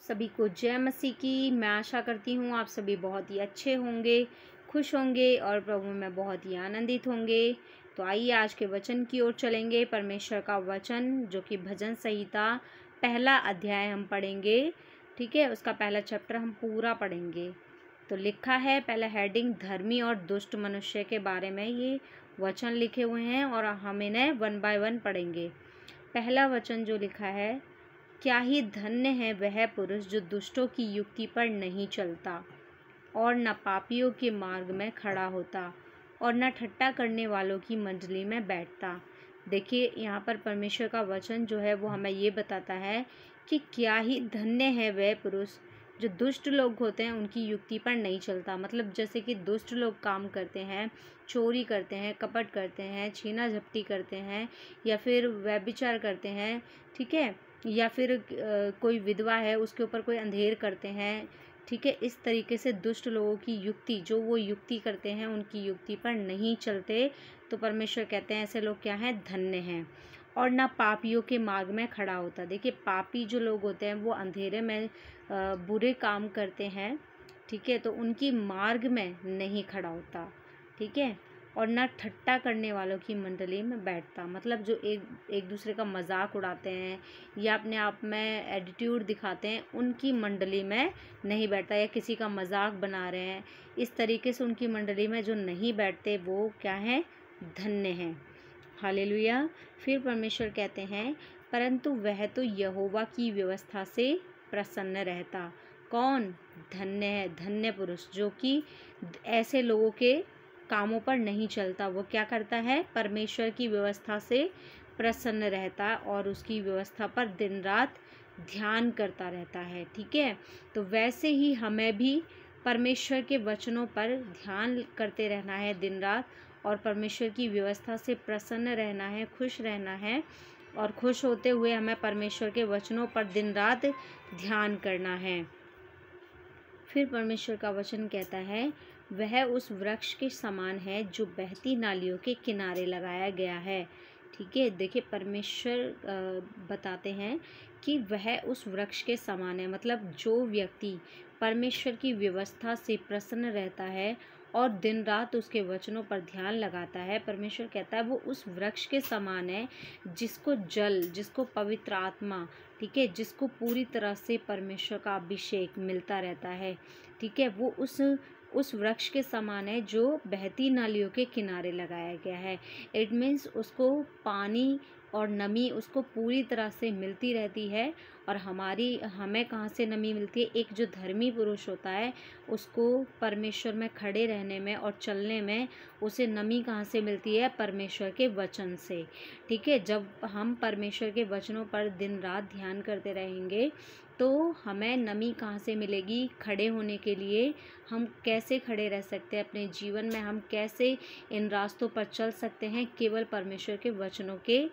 सभी को जय मसीह की। मैं आशा करती हूँ आप सभी बहुत ही अच्छे होंगे, खुश होंगे और प्रभु में बहुत ही आनंदित होंगे। तो आइए आज के वचन की ओर चलेंगे। परमेश्वर का वचन जो कि भजन संहिता पहला अध्याय हम पढ़ेंगे। ठीक है, उसका पहला चैप्टर हम पूरा पढ़ेंगे। तो लिखा है, पहला हेडिंग धर्मी और दुष्ट मनुष्य के बारे में ये वचन लिखे हुए हैं और हम इन्हें 1 बाय 1 पढ़ेंगे। पहला वचन जो लिखा है, क्या ही धन्य है वह पुरुष जो दुष्टों की युक्ति पर नहीं चलता और न पापियों के मार्ग में खड़ा होता और न ठट्टा करने वालों की मंडली में बैठता। देखिए, यहाँ पर परमेश्वर का वचन जो है वो हमें ये बताता है कि क्या ही धन्य है वह पुरुष जो दुष्ट लोग होते हैं उनकी युक्ति पर नहीं चलता। मतलब जैसे कि दुष्ट लोग काम करते हैं, चोरी करते हैं, कपट करते हैं, छीना झपटी करते हैं या फिर व्यभिचार करते हैं, ठीक है, या फिर कोई विधवा है उसके ऊपर कोई अंधेर करते हैं, ठीक है। इस तरीके से दुष्ट लोगों की युक्ति जो वो युक्ति करते हैं उनकी युक्ति पर नहीं चलते। तो परमेश्वर कहते हैं ऐसे लोग क्या हैं, धन्य हैं। और ना पापियों के मार्ग में खड़ा होता। देखिए, पापी जो लोग होते हैं वो अंधेरे में बुरे काम करते हैं, ठीक है, तो उनकी मार्ग में नहीं खड़ा होता, ठीक है। और ना ठट्टा करने वालों की मंडली में बैठता। मतलब जो एक दूसरे का मजाक उड़ाते हैं या अपने आप में एटीट्यूड दिखाते हैं उनकी मंडली में नहीं बैठता, या किसी का मजाक बना रहे हैं इस तरीके से उनकी मंडली में जो नहीं बैठते वो क्या है, धन्य हैं। हालेलुया। फिर परमेश्वर कहते हैं, परंतु वह तो यहोवा की व्यवस्था से प्रसन्न रहता। कौन? धन्य है, धन्य पुरुष जो कि ऐसे लोगों के कामों पर नहीं चलता। वो क्या करता है, परमेश्वर की व्यवस्था से प्रसन्न रहता और उसकी व्यवस्था पर दिन रात ध्यान करता रहता है, ठीक है। तो वैसे ही हमें भी परमेश्वर के वचनों पर ध्यान करते रहना है दिन रात और परमेश्वर की व्यवस्था से प्रसन्न रहना है, खुश रहना है और खुश होते हुए हमें परमेश्वर के वचनों पर दिन रात ध्यान करना है। फिर परमेश्वर का वचन कहता है, वह उस वृक्ष के समान है जो बहती नालियों के किनारे लगाया गया है, ठीक है। देखिए, परमेश्वर बताते हैं कि वह उस वृक्ष के समान है। मतलब जो व्यक्ति परमेश्वर की व्यवस्था से प्रसन्न रहता है और दिन रात उसके वचनों पर ध्यान लगाता है, परमेश्वर कहता है वो उस वृक्ष के समान है जिसको जल, जिसको पवित्र आत्मा, ठीक है, जिसको पूरी तरह से परमेश्वर का अभिषेक मिलता रहता है, ठीक है। वो उस वृक्ष के समान है जो बहती नालियों के किनारे लगाया गया है। इट मीन्स उसको पानी और नमी उसको पूरी तरह से मिलती रहती है। और हमें कहाँ से नमी मिलती है? एक जो धर्मी पुरुष होता है उसको परमेश्वर में खड़े रहने में और चलने में उसे नमी कहाँ से मिलती है? परमेश्वर के वचन से, ठीक है। जब हम परमेश्वर के वचनों पर दिन रात ध्यान करते रहेंगे तो हमें नमी कहाँ से मिलेगी? खड़े होने के लिए हम कैसे खड़े रह सकते हैं अपने जीवन में, हम कैसे इन रास्तों पर चल सकते हैं? केवल परमेश्वर के वचनों के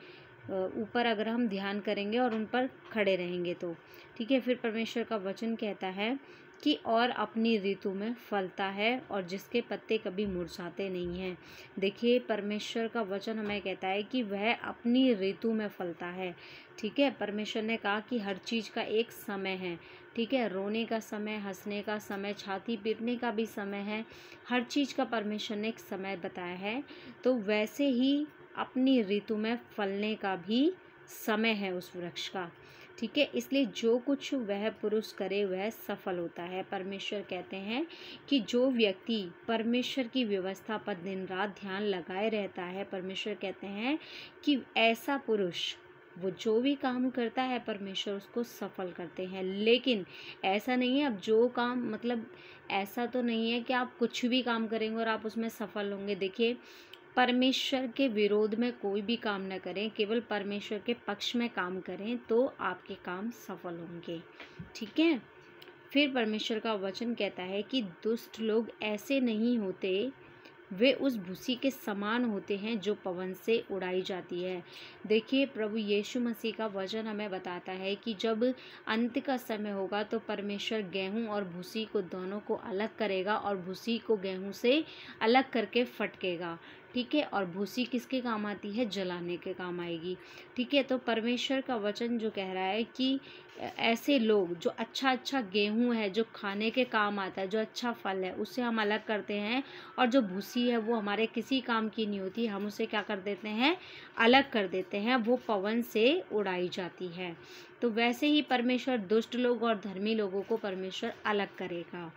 ऊपर अगर हम ध्यान करेंगे और उन पर खड़े रहेंगे तो, ठीक है। फिर परमेश्वर का वचन कहता है कि और अपनी ऋतु में फलता है और जिसके पत्ते कभी मुरझाते नहीं हैं। देखिए, परमेश्वर का वचन हमें कहता है कि वह अपनी ऋतु में फलता है, ठीक है। परमेश्वर ने कहा कि हर चीज़ का एक समय है, ठीक है। रोने का समय, हंसने का समय, छाती पीटने का भी समय है। हर चीज़ का परमेश्वर ने एक समय बताया है। तो वैसे ही अपनी ऋतु में फलने का भी समय है उस वृक्ष का, ठीक है। इसलिए जो कुछ वह पुरुष करे वह सफल होता है। परमेश्वर कहते हैं कि जो व्यक्ति परमेश्वर की व्यवस्था पर दिन रात ध्यान लगाए रहता है, परमेश्वर कहते हैं कि ऐसा पुरुष वो जो भी काम करता है परमेश्वर उसको सफल करते हैं। लेकिन ऐसा नहीं है, अब जो काम, मतलब ऐसा तो नहीं है कि आप कुछ भी काम करेंगे और आप उसमें सफल होंगे। देखिए, परमेश्वर के विरोध में कोई भी काम न करें, केवल परमेश्वर के पक्ष में काम करें तो आपके काम सफल होंगे, ठीक है। फिर परमेश्वर का वचन कहता है कि दुष्ट लोग ऐसे नहीं होते, वे उस भूसी के समान होते हैं जो पवन से उड़ाई जाती है। देखिए, प्रभु यीशु मसीह का वचन हमें बताता है कि जब अंत का समय होगा तो परमेश्वर गेहूं और भूसी को दोनों को अलग करेगा और भूसी को गेहूं से अलग करके फटकेगा, ठीक है, और भूसी किसके काम आती है? जलाने के काम आएगी। ठीक है, तो परमेश्वर का वचन जो कह रहा है कि ऐसे लोग जो अच्छा अच्छा गेहूं है, जो खाने के काम आता है, जो अच्छा फल है, उससे हम अलग करते हैं, और जो भूसी है वो हमारे किसी काम की नहीं होती, हम उसे क्या कर देते हैं? अलग कर देते हैं, वो पवन से उड़ाई जाती है। तो वैसे ही परमेश्वर दुष्ट लोग और धर्मी लोगों को परमेश्वर अलग करेगा।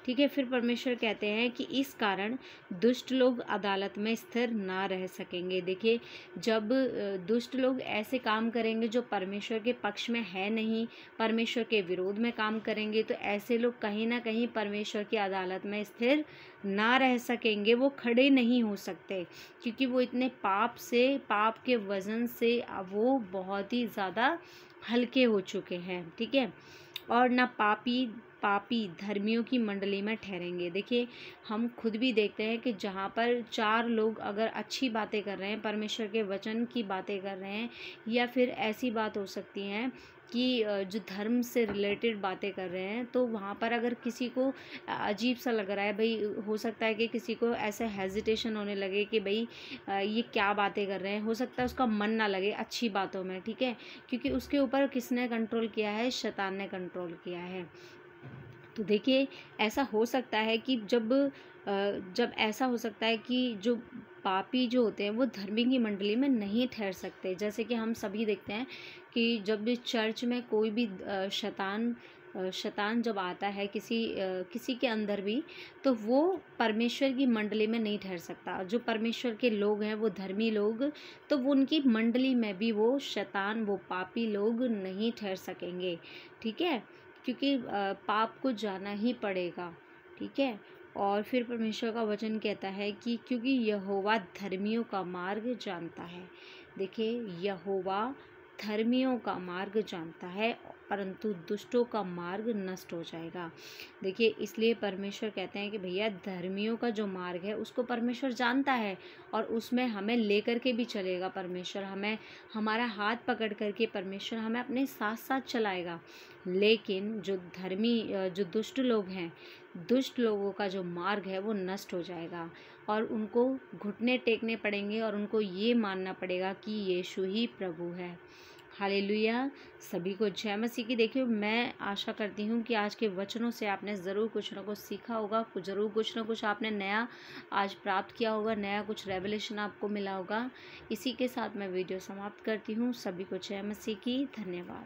ठीक है, फिर परमेश्वर कहते हैं कि इस कारण दुष्ट लोग अदालत में स्थिर ना रह सकेंगे। देखिए, जब दुष्ट लोग ऐसे काम करेंगे जो परमेश्वर के पक्ष में है नहीं, परमेश्वर के विरोध में काम करेंगे, तो ऐसे लोग कहीं ना कहीं परमेश्वर की अदालत में स्थिर ना रह सकेंगे, वो खड़े नहीं हो सकते, क्योंकि वो इतने पाप के वजन से वो बहुत ही ज़्यादा हल्के हो चुके हैं। ठीक है, और ना पापी धर्मियों की मंडली में ठहरेंगे। देखिए, हम खुद भी देखते हैं कि जहाँ पर 4 लोग अगर अच्छी बातें कर रहे हैं, परमेश्वर के वचन की बातें कर रहे हैं, या फिर ऐसी बात हो सकती हैं कि जो धर्म से रिलेटेड बातें कर रहे हैं, तो वहाँ पर अगर किसी को अजीब सा लग रहा है, भाई हो सकता है कि किसी को ऐसे हेजिटेशन होने लगे कि भाई ये क्या बातें कर रहे हैं, हो सकता है उसका मन ना लगे अच्छी बातों में। ठीक है, क्योंकि उसके ऊपर किसने कंट्रोल किया है? शैतान ने कंट्रोल किया है। तो देखिए, ऐसा हो सकता है कि जब ऐसा हो सकता है कि जो पापी जो होते हैं वो धर्मी की मंडली में नहीं ठहर सकते। जैसे कि हम सभी देखते हैं कि जब भी चर्च में कोई भी शैतान जब आता है किसी के अंदर भी, तो वो परमेश्वर की मंडली में नहीं ठहर सकता। जो परमेश्वर के लोग हैं, वो धर्मी लोग, तो वो उनकी मंडली में भी वो शैतान, वो पापी लोग नहीं ठहर सकेंगे। ठीक है, क्योंकि पाप को जाना ही पड़ेगा। ठीक है, और फिर परमेश्वर का वचन कहता है कि क्योंकि यहोवा धर्मियों का मार्ग जानता है। देखिए, यहोवा धर्मियों का मार्ग जानता है, परंतु दुष्टों का मार्ग नष्ट हो जाएगा। देखिए, इसलिए परमेश्वर कहते हैं कि भैया, धर्मियों का जो मार्ग है उसको परमेश्वर जानता है, और उसमें हमें लेकर के भी चलेगा परमेश्वर, हमें हमारा हाथ पकड़ करके परमेश्वर हमें अपने साथ साथ चलाएगा। लेकिन जो दुष्ट लोग हैं, दुष्ट लोगों का जो मार्ग है वो नष्ट हो जाएगा, और उनको घुटने टेकने पड़ेंगे, और उनको ये मानना पड़ेगा कि यीशु ही प्रभु है। हालेलुया, सभी को जय मसीह की। देखिए, मैं आशा करती हूँ कि आज के वचनों से आपने ज़रूर कुछ ना कुछ सीखा होगा, ज़रूर कुछ ना कुछ आपने नया आज प्राप्त किया होगा, नया कुछ रेवलेशन आपको मिला होगा। इसी के साथ मैं वीडियो समाप्त करती हूँ। सभी को जय मसीह की। धन्यवाद।